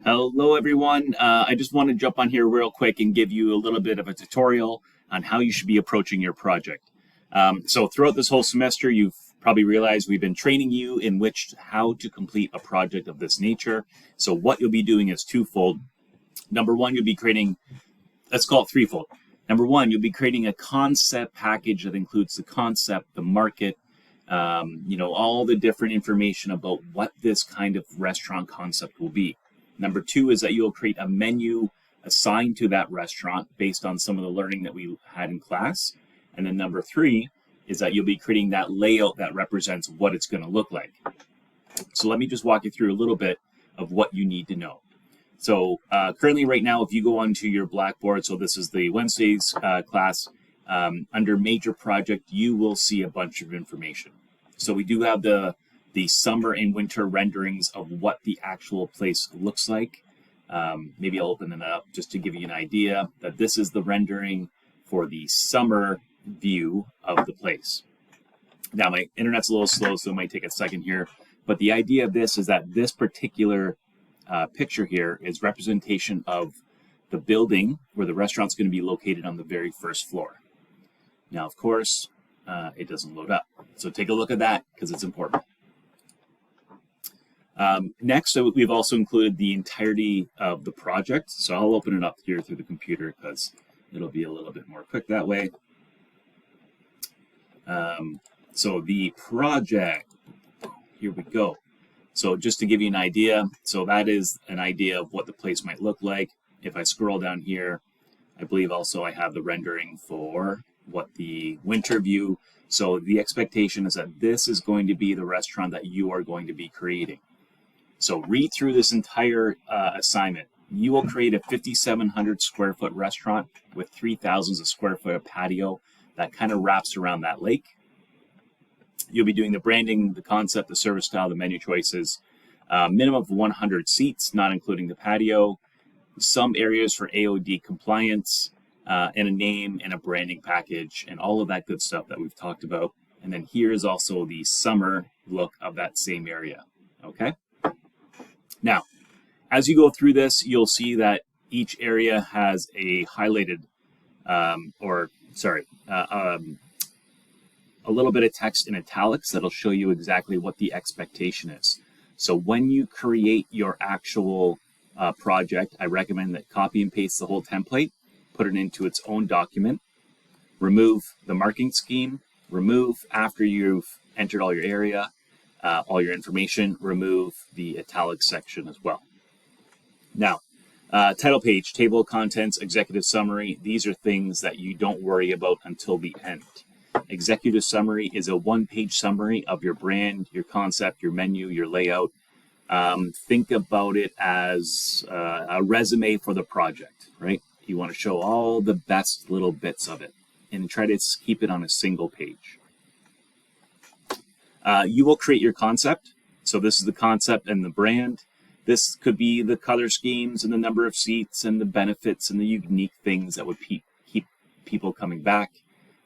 Hello, everyone. I just want to jump on here real quick and give you a little bit of a tutorial on how you should be approaching your project. So throughout this whole semester, you've probably realized we've been training you in how to complete a project of this nature. So what you'll be doing is twofold. Number one, you'll be creating, let's call it threefold. Number one, you'll be creating a concept package that includes the concept, the market, all the different information about what this kind of restaurant concept will be. Number two is that you'll create a menu assigned to that restaurant based on some of the learning that we had in class. And then number three is that you'll be creating that layout that represents what it's going to look like. So let me just walk you through a little bit of what you need to know. So currently right now, if you go onto your Blackboard, so this is the Wednesday's class, under major project, you will see a bunch of information. So we do have the summer and winter renderings of what the actual place looks like. Maybe I'll open it up just to give you an idea that this is the rendering for the summer view of the place. Now my internet's a little slow, so it might take a second here, but the idea of this is that this particular picture here is representation of the building where the restaurant's going to be located on the very first floor. Now, of course, it doesn't load up. So take a look at that because it's important. Next, we've also included the entirety of the project. So I'll open it up here through the computer because it'll be a little bit more quick that way. So the project, here we go. So just to give you an idea, so that is an idea of what the place might look like. If I scroll down here, I believe also I have the rendering for what the winter view. So the expectation is that this is going to be the restaurant that you are going to be creating. So read through this entire assignment. You will create a 5,700 square foot restaurant with 3,000 square foot of patio that kind of wraps around that lake. You'll be doing the branding, the concept, the service style, the menu choices, minimum of 100 seats, not including the patio, some areas for AOD compliance, and a name and a branding package, and all of that good stuff that we've talked about. And then here is also the summer look of that same area, okay? Now, as you go through this, you'll see that each area has a highlighted, a little bit of text in italics that'll show you exactly what the expectation is. So when you create your actual project, I recommend that copy and paste the whole template, put it into its own document, remove the marking scheme, remove after you've entered all your area, all your information, remove the italic section as well. Now, title page, table of contents, executive summary, these are things that you don't worry about until the end. Executive summary is a one-page summary of your brand, your concept, your menu, your layout. Think about it as a resume for the project, right? You want to show all the best little bits of it and try to keep it on a single page. You will create your concept. So this is the concept and the brand. This could be the color schemes and the number of seats and the benefits and the unique things that would keep people coming back.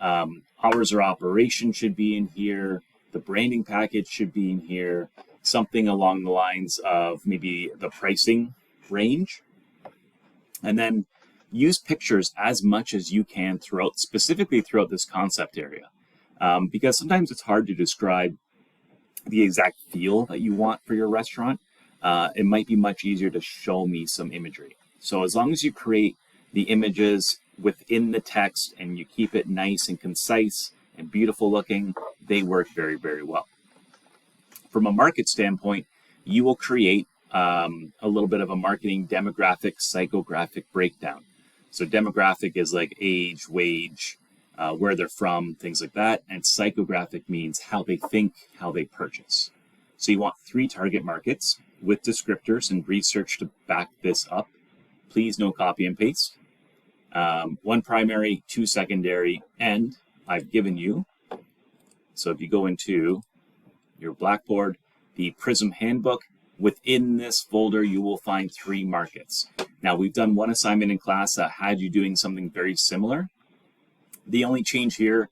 Hours of operation should be in here. The branding package should be in here. Something along the lines of maybe the pricing range. And then use pictures as much as you can specifically throughout this concept area. Because sometimes it's hard to describe the exact feel that you want for your restaurant. It might be much easier to show me some imagery. So as long as you create the images within the text and you keep it nice and concise and beautiful looking, they work very, very well. From a market standpoint, you will create a little bit of a marketing demographic, psychographic breakdown. So demographic is like age, wage, where they're from, things like that. And psychographic means how they think, how they purchase. So you want 3 target markets with descriptors and research to back this up. Please no copy and paste. 1 primary, 2 secondary, and I've given you. So if you go into your Blackboard, the Prism Handbook, within this folder, you will find 3 markets. Now, we've done one assignment in class that had you doing something very similar. The only change here,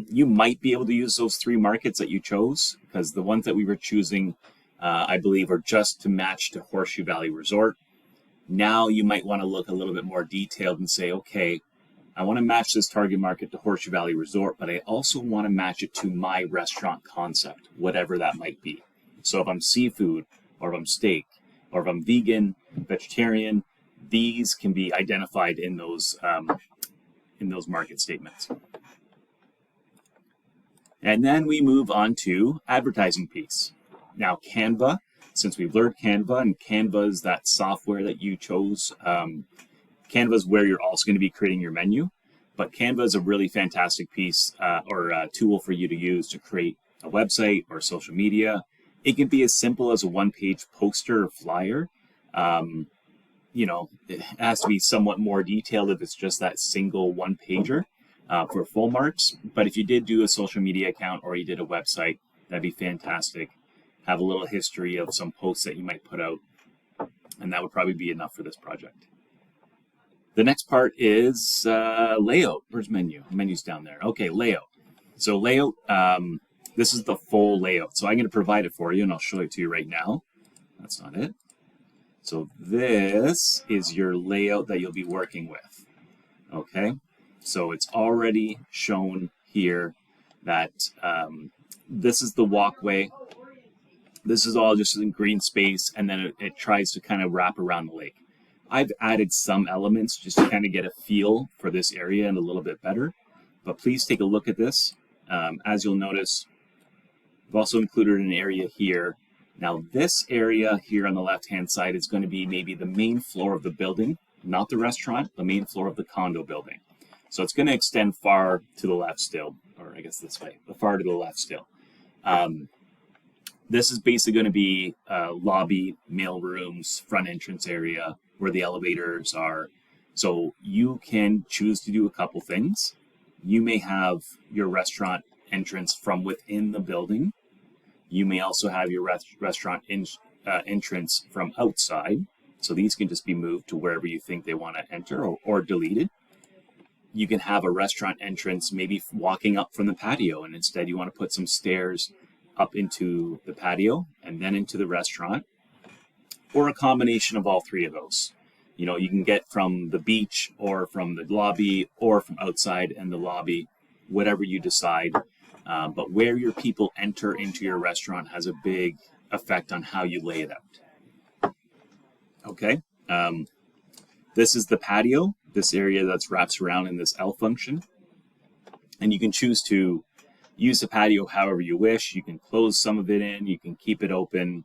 you might be able to use those 3 markets that you chose because the ones that we were choosing I believe, are just to match to Horseshoe Valley Resort. Now you might want to look a little bit more detailed and say, okay, I want to match this target market to Horseshoe Valley Resort, but I also want to match it to my restaurant concept, whatever that might be. So if I'm seafood, or if I'm steak, or if I'm vegan, vegetarian, these can be identified in those market statements. And then we move on to advertising piece. Now Canva, since we've learned Canva, and Canva is that software that you chose, Canva is where you're also going to be creating your menu, but Canva is a really fantastic piece or a tool for you to use to create a website or social media. It can be as simple as a one-page poster or flyer. You know, it has to be somewhat more detailed if it's just that single one-pager for full marks. But if you did do a social media account or you did a website, that'd be fantastic. Have a little history of some posts that you might put out, and that would probably be enough for this project. The next part is layout. Where's menu? Menu's down there. Okay, layout. So layout, this is the full layout. So I'm going to provide it for you, and I'll show it to you right now. That's not it. So this is your layout that you'll be working with. Okay, so it's already shown here that this is the walkway. This is all just in green space, and then it tries to kind of wrap around the lake. I've added some elements just to kind of get a feel for this area and a little bit better, but please take a look at this. As you'll notice, I've also included an area here. Now this area here on the left-hand side is going to be maybe the main floor of the building, not the restaurant, the main floor of the condo building. So it's going to extend far to the left still, or I guess this way, but far to the left still. This is basically going to be lobby, mail rooms, front entrance area where the elevators are. So you can choose to do a couple things. You may have your restaurant entrance from within the building. You may also have your restaurant entrance from outside. So these can just be moved to wherever you think they want to enter or deleted. You can have a restaurant entrance maybe walking up from the patio, and instead you want to put some stairs up into the patio and then into the restaurant, or a combination of all three of those. You know, you can get from the beach or from the lobby or from outside and the lobby, whatever you decide. But where your people enter into your restaurant has a big effect on how you lay it out. Okay, this is the patio, this area that's wraps around in this L function. And you can choose to use the patio however you wish. You can close some of it in, you can keep it open,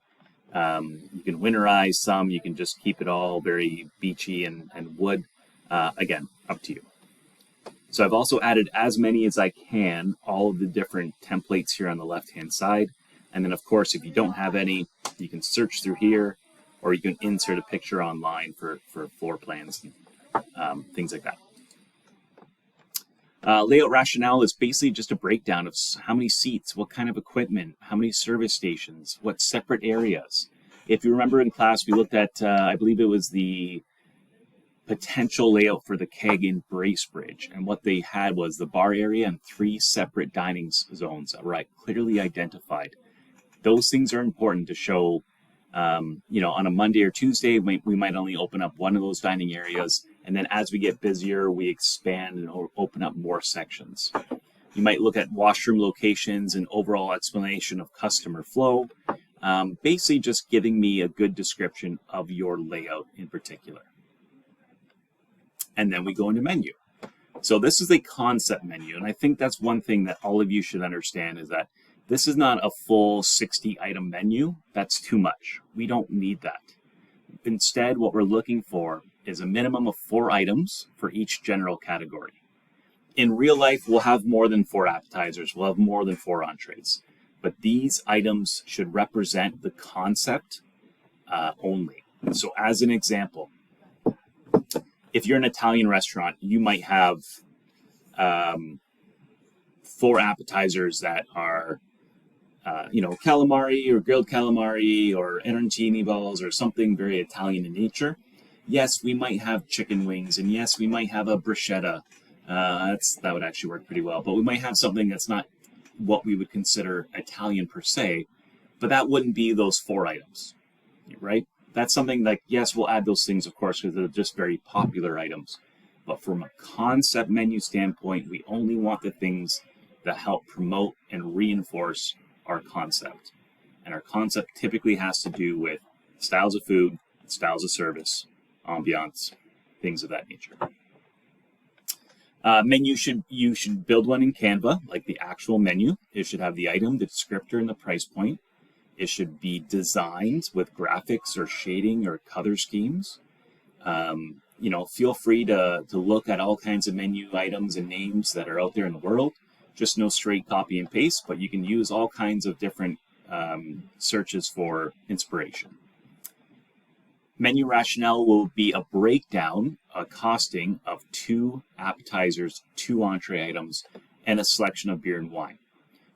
you can winterize some, you can just keep it all very beachy and wood. Again, up to you. So I've also added as many as I can, all of the different templates here on the left-hand side. And then of course, if you don't have any, you can search through here, or you can insert a picture online for floor plans, things like that. Layout rationale is basically just a breakdown of how many seats, what kind of equipment, how many service stations, what separate areas. If you remember in class, we looked at, I believe it was the potential layout for the Keg and Bracebridge. And what they had was the bar area and 3 separate dining zones that were clearly identified. Those things are important to show, you know, on a Monday or Tuesday, we might only open up one of those dining areas. And then as we get busier, we expand and open up more sections. You might look at washroom locations and overall explanation of customer flow, basically just giving me a good description of your layout in particular. And then we go into menu. So this is a concept menu. And I think that's one thing that all of you should understand is that this is not a full 60 item menu. That's too much. We don't need that. Instead, what we're looking for is a minimum of 4 items for each general category. In real life, we'll have more than 4 appetizers. We'll have more than 4 entrees. But these items should represent the concept only. So as an example, if you're an Italian restaurant, you might have 4 appetizers that are, you know, calamari or grilled calamari or arancini balls or something very Italian in nature. Yes, we might have chicken wings, and yes, we might have a bruschetta. That would actually work pretty well. But we might have something that's not what we would consider Italian per se, but that wouldn't be those 4 items, right? That's something like, yes, we'll add those things, of course, because they're just very popular items. But from a concept menu standpoint, we only want the things that help promote and reinforce our concept. And our concept typically has to do with styles of food, styles of service, ambiance, things of that nature. Menu you should build one in Canva, like the actual menu. It should have the item, the descriptor, and the price point. It should be designed with graphics or shading or color schemes. Feel free to look at all kinds of menu items and names that are out there in the world. Just no straight copy and paste, but you can use all kinds of different searches for inspiration. Menu rationale will be a breakdown, a costing of 2 appetizers, 2 entree items, and a selection of beer and wine.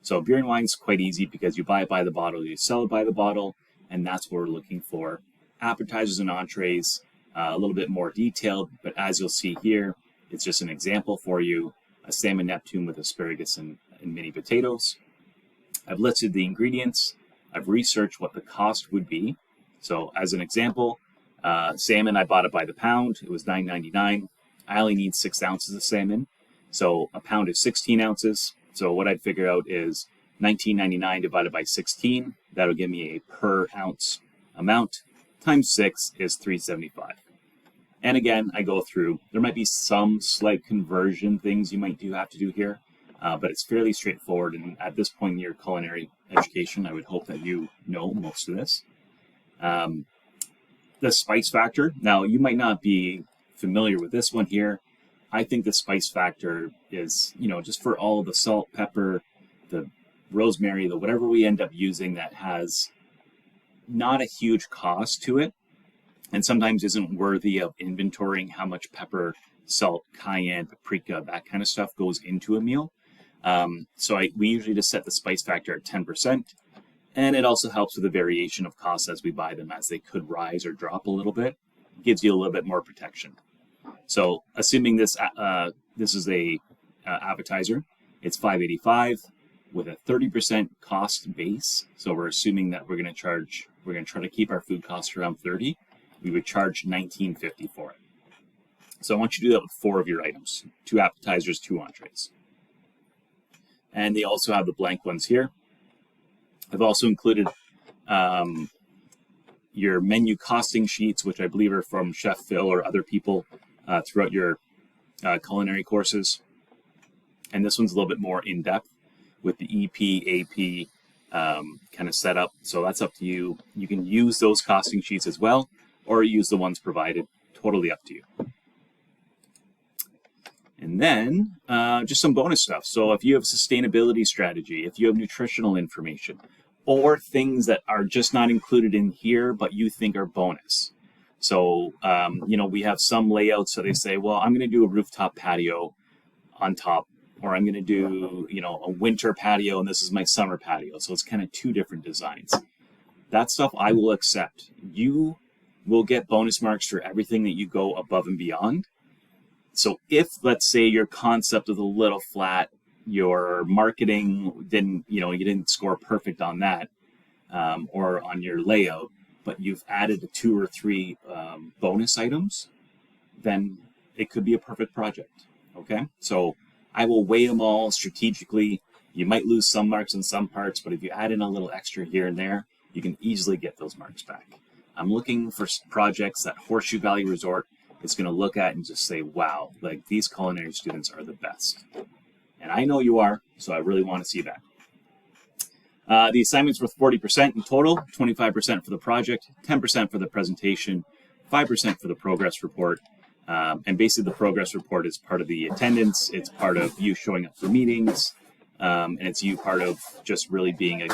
So beer and wine is quite easy because you buy it by the bottle, you sell it by the bottle, and that's what we're looking for. Appetizers and entrees, a little bit more detailed, but as you'll see here, it's just an example for you. A salmon Neptune with asparagus and mini potatoes. I've listed the ingredients. I've researched what the cost would be. So as an example, salmon, I bought it by the pound. It was $9.99. I only need 6 ounces of salmon. So a pound is 16 ounces. So what I'd figure out is $19.99 divided by 16. That'll give me a per ounce amount. Times 6 is $3.75. And again, I go through, there might be some slight conversion things you might have to do here, but it's fairly straightforward. And at this point in your culinary education, I would hope that you know most of this. The spice factor. Now, you might not be familiar with this one here. I think the spice factor is, just for all the salt, pepper, the rosemary, the whatever we end up using that has not a huge cost to it, and sometimes isn't worthy of inventorying how much pepper, salt, cayenne, paprika, that kind of stuff goes into a meal. We usually just set the spice factor at 10%. And it also helps with the variation of costs as we buy them, as they could rise or drop a little bit. It gives you a little bit more protection. So assuming this is a appetizer, it's $5.85 with a 30% cost base. So we're assuming that we're going to try to keep our food costs around 30. We would charge $19.50 for it. So I want you to do that with 4 of your items, 2 appetizers, 2 entrees. And they also have the blank ones here. I've also included your menu costing sheets, which I believe are from Chef Phil or other people throughout your culinary courses. And this one's a little bit more in-depth with the EP, AP kind of setup. So that's up to you. You can use those costing sheets as well, or use the ones provided. Totally up to you. And then just some bonus stuff. So if you have a sustainability strategy, if you have nutritional information, or things that are just not included in here, but you think are bonus. So, we have some layouts so they say, well, I'm going to do a rooftop patio on top, or I'm going to do, a winter patio, and this is my summer patio. So it's kind of 2 different designs. That stuff I will accept. You will get bonus marks for everything that you go above and beyond. So if, let's say, your concept is a little flat, your marketing didn't, you didn't score perfect on that, or on your layout, but you've added 2 or 3 bonus items, then it could be a perfect project. Okay, so I will weigh them all strategically. You might lose some marks in some parts, but if you add in a little extra here and there, you can easily get those marks back. I'm looking for projects that Horseshoe Valley Resort is going to look at and just say, wow, like these culinary students are the best. And I know you are, so I really want to see that. The assignment's worth 40% in total, 25% for the project, 10% for the presentation, 5% for the progress report. And basically the progress report is part of the attendance. It's part of you showing up for meetings. And it's you part of just really being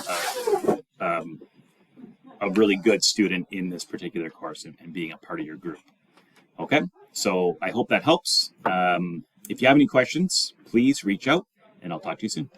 a really good student in this particular course and being a part of your group. Okay, so I hope that helps. If you have any questions, please reach out, and I'll talk to you soon.